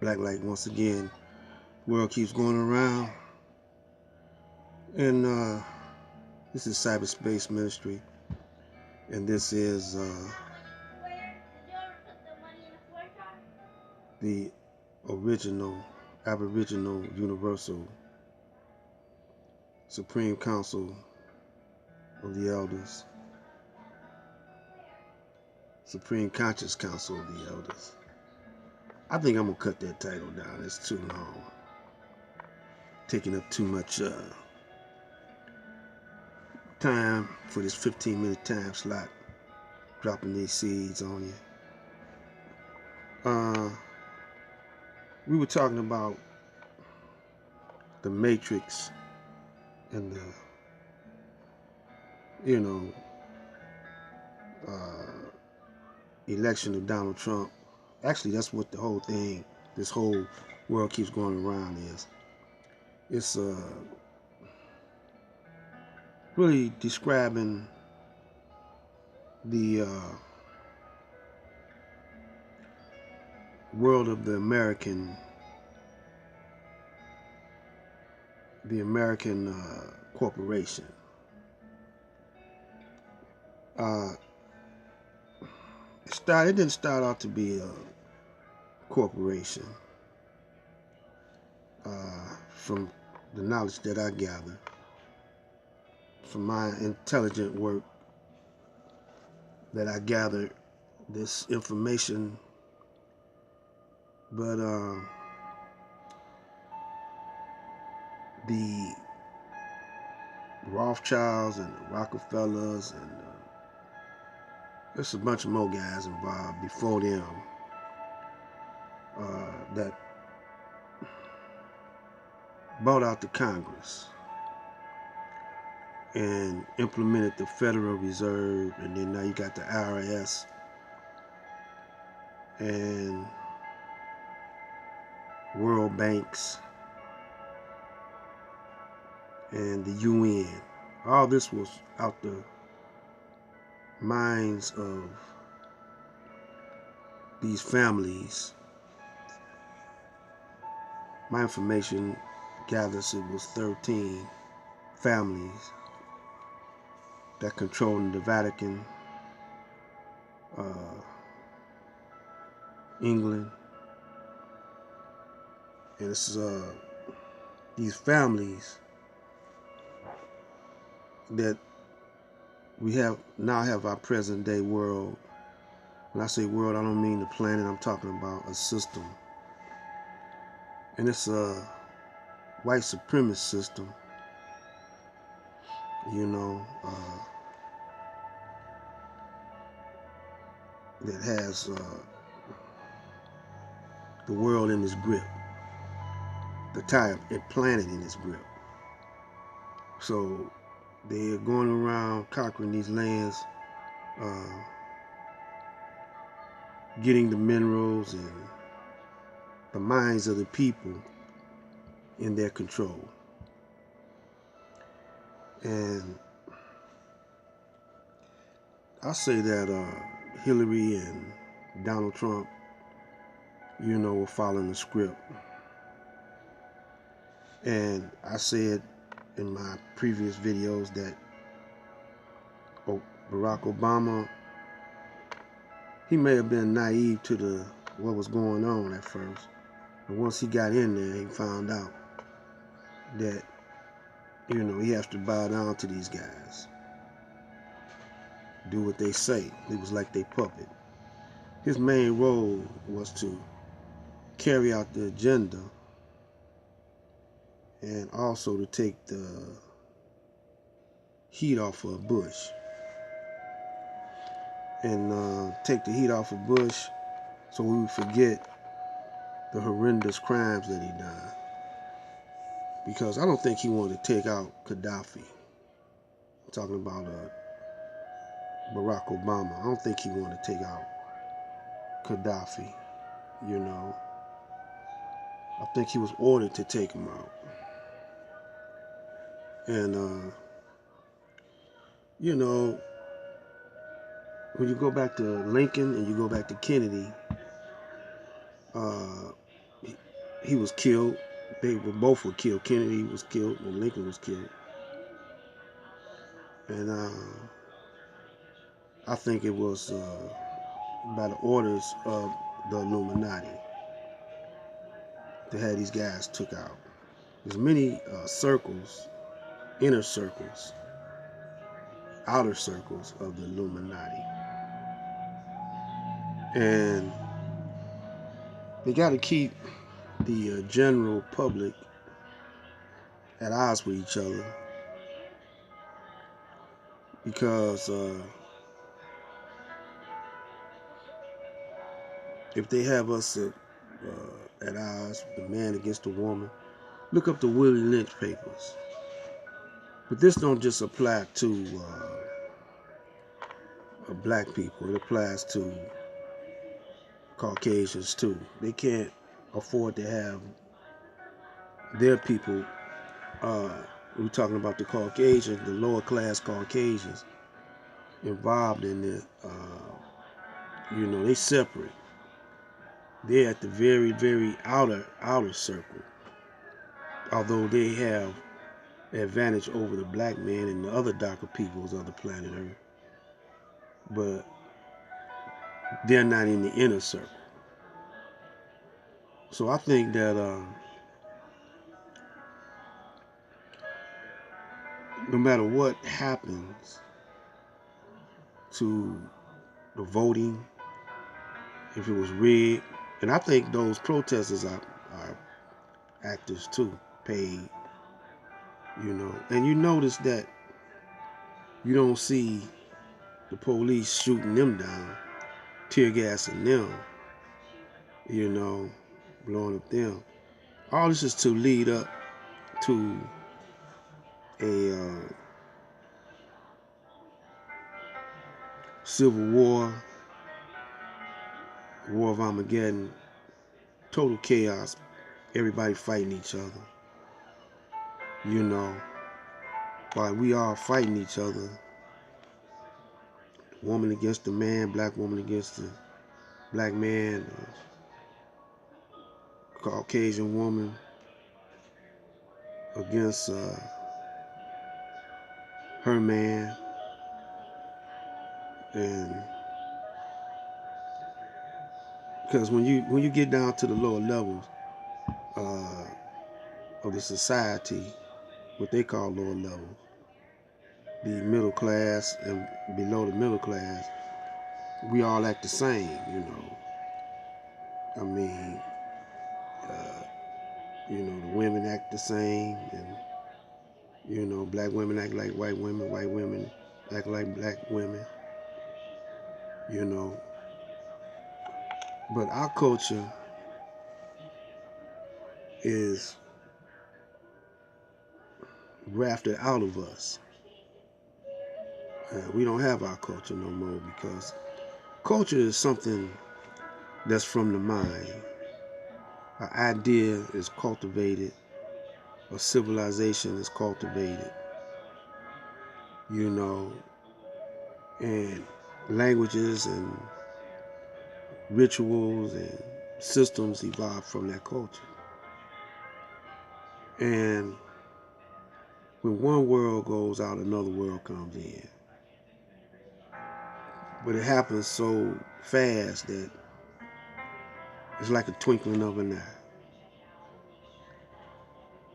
Black light once again. World keeps going around, and this is Cyberspace Ministry, and this is the original Aboriginal Universal Supreme Council of the Elders, Supreme Conscious Council of the Elders. I think I'm gonna cut that title down. It's too long, taking up too much time for this 15-minute time slot, dropping these seeds on you. We were talking about the Matrix and the, election of Donald Trump. Actually, that's what the whole thing, this whole world keeps going around is. It's really describing the world of the American corporation. It didn't start out to be a corporation. From the knowledge that I gather, from my intelligent work that I gathered this information, but the Rothschilds and the Rockefellers and there's a bunch of more guys involved before them that bought out the Congress and implemented the Federal Reserve, and then now you got the IRS and World Banks and the UN. All this was out the minds of these families. My information gathers it was 13 families that controlled the Vatican, England, and it's these families that we now have our present day world. When I say world, I don't mean the planet. I'm talking about a system, and it's a white supremacist system. That has the world in its grip, the entire planet in its grip. So they're going around conquering these lands, getting the minerals and the minds of the people in their control. And I say that Hillary and Donald Trump, were following the script. And I said in my previous videos that Barack Obama, he may have been naive to what was going on at first. But once he got in there, he found out that, he has to bow down to these guys. Do what they say. It was like they puppet. His main role was to carry out the agenda and also to take the heat off of Bush. And take the heat off of Bush so we would forget the horrendous crimes that he done. Because I don't think he wanted to take out Gaddafi. I'm talking about Barack Obama. I don't think he wanted to take out Gaddafi. I think he was ordered to take him out. And, when you go back to Lincoln and you go back to Kennedy, he was killed. They were both were killed. Kennedy was killed and Lincoln was killed. And I think it was by the orders of the Illuminati to have these guys took out. There's many circles, inner circles, outer circles of the Illuminati. And they got to keep the general public at odds with each other, because if they have us at odds, the man against the woman, look up the Willie Lynch papers. But this don't just apply to black people. It applies to Caucasians too. They can't afford to have their people. We're talking about the Caucasians, the lower class Caucasians, involved in it. They separate. They're at the very, very outer circle. Although they have advantage over the black man and the other darker peoples of the planet Earth, but they're not in the inner circle. So I think that no matter what happens to the voting, if it was rigged, and I think those protesters are actors too, paid, and you notice that you don't see the police shooting them down, tear gassing them, blowing up them. All this is to lead up to a civil war, war of Armageddon, total chaos, everybody fighting each other, while we are fighting each other, woman against the man, black woman against the black man, Caucasian woman against her man, and because when you get down to the lower levels of the society, what they call lower levels, the middle class and below the middle class, we all act the same, I mean, the women act the same, and black women act like white women act like black women, But our culture is grafted out of us. We don't have our culture no more, because culture is something that's from the mind. An idea is cultivated, a civilization is cultivated, and languages and rituals and systems evolve from that culture. And when one world goes out, another world comes in. But it happens so fast that it's like a twinkling of an eye.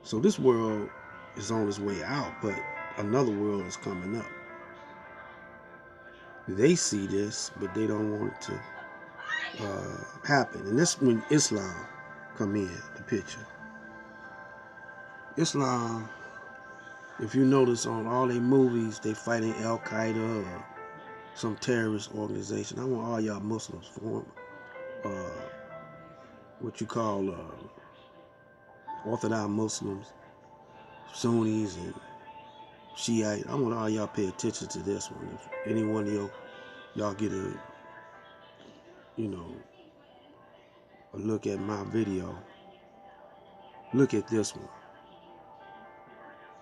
So this world is on its way out, but another world is coming up. They see this, but they don't want it to happen. And this is when Islam come in the picture. Islam, if you notice on all their movies, they fighting Al-Qaeda or some terrorist organization. I want all y'all Muslims form what you call Orthodox Muslims, Sunnis, and Shiite. I want all y'all pay attention to this one. If any one of y'all get a look at my video, look at this one.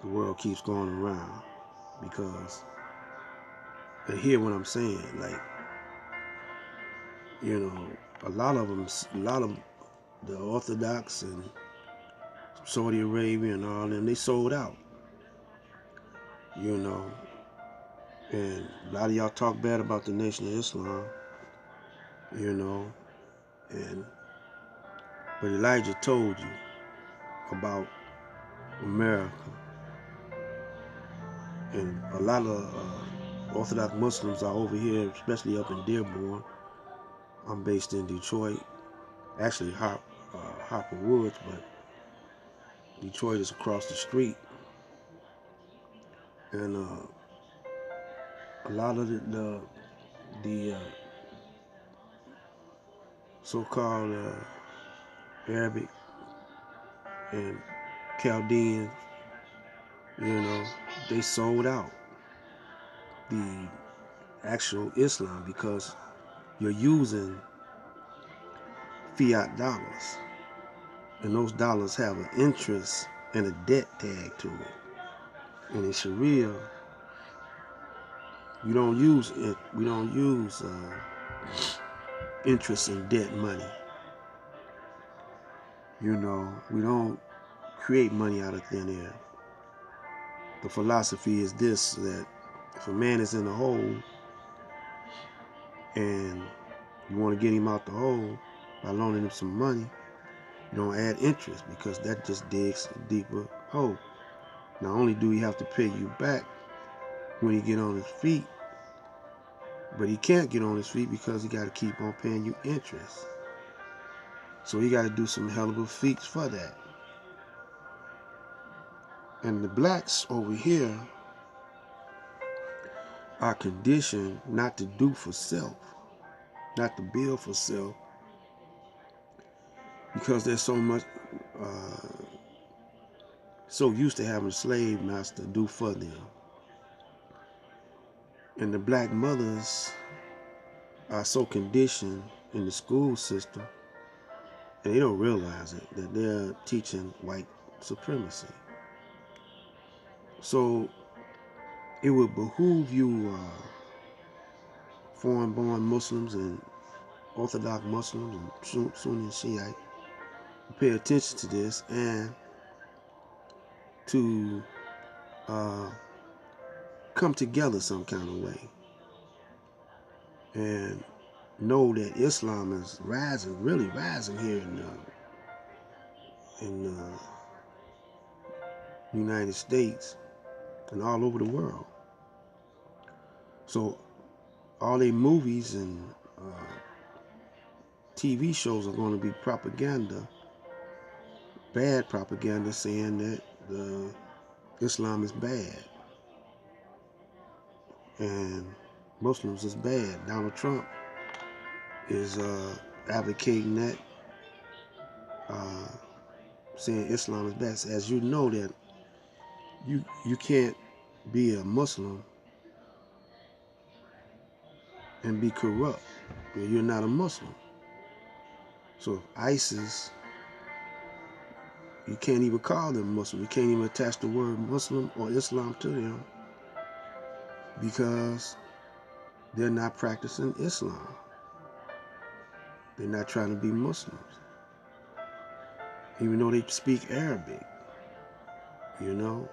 The world keeps going around, because, and hear what I'm saying, like, a lot of the Orthodox and Saudi Arabia and all them, they sold out, you know. And a lot of y'all talk bad about the Nation of Islam, you know. But Elijah told you about America. And a lot of Orthodox Muslims are over here, especially up in Dearborn. I'm based in Detroit, actually Harper Woods, but Detroit is across the street. And a lot of the so-called Arabic and Chaldeans, you know, they sold out the actual Islam because you're using fiat dollars, and those dollars have an interest and a debt tag to it. And in Sharia, we don't use interest and debt money. You know, we don't create money out of thin air. The philosophy is this, that if a man is in a hole and you want to get him out the hole by loaning him some money, you don't add interest, because that just digs a deeper hole. Not only do he have to pay you back when he get on his feet, but he can't get on his feet because he got to keep on paying you interest. So he got to do some hell of a feats for that. And the blacks over here are conditioned not to do for self, not to build for self, because they're so used to having a slave master do for them. And the black mothers are so conditioned in the school system, and they don't realize it, that they're teaching white supremacy. So it would behoove you foreign-born Muslims and Orthodox Muslims and Sunni and Shiite to pay attention to this and to come together some kind of way and know that Islam is rising, really rising here in the United States and all over the world. So all their movies and TV shows are going to be propaganda, bad propaganda, saying that Islam is bad and Muslims is bad. Donald Trump is advocating that, saying Islam is bad. As you know that you can't be a Muslim and be corrupt. You're not a Muslim. So ISIS, you can't even call them Muslim. You can't even attach the word Muslim or Islam to them because they're not practicing Islam. They're not trying to be Muslims. Even though they speak Arabic, you know,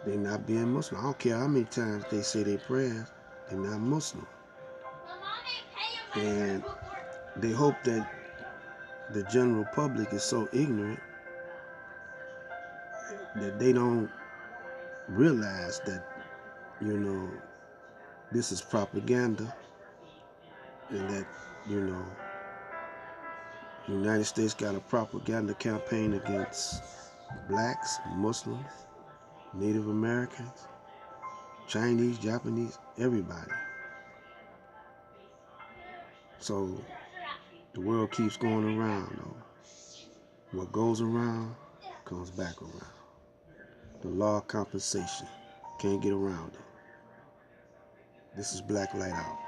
they're not being Muslim. I don't care how many times they say their prayers, they're not Muslim. And they hope that the general public is so ignorant that they don't realize that, you know, this is propaganda, and that, you know, the United States got a propaganda campaign against blacks, Muslims, Native Americans, Chinese, Japanese, everybody. So the world keeps going around, though. What goes around comes back around. The law of compensation. Can't get around it. This is Black Light Out.